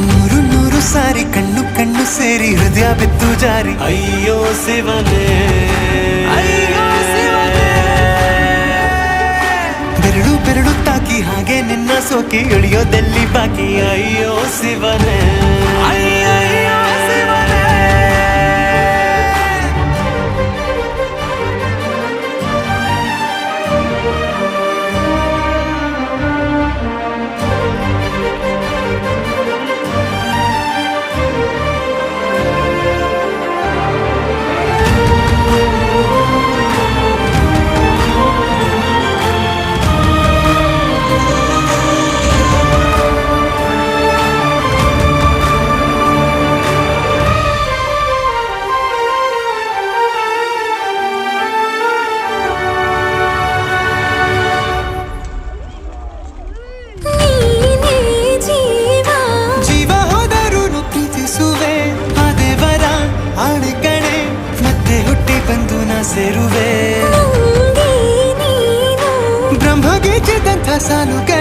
ನೂರು ನೂರು ಸಾರಿ ಕಣ್ಣು ಕಣ್ಣು ಸೇರಿ ಹೃದಯ ಬಿದ್ದು ಜಾರಿ ಅಯ್ಯೋ ಶಿವನೇ ಬೆರಳು ಬೆರಳು ತಾಕಿ ಹಾಗೆ ನಿನ್ನ ಸೋಕಿ ಇಳಿಯೋದೆಲ್ಲಿ ಬಾಕಿ ಅಯ್ಯೋ ಶಿವನೇ ಸೇರುವೆ ಬ್ರಹ್ಮಗೀಚಿದಂಥ ಸಾಲುಗೆ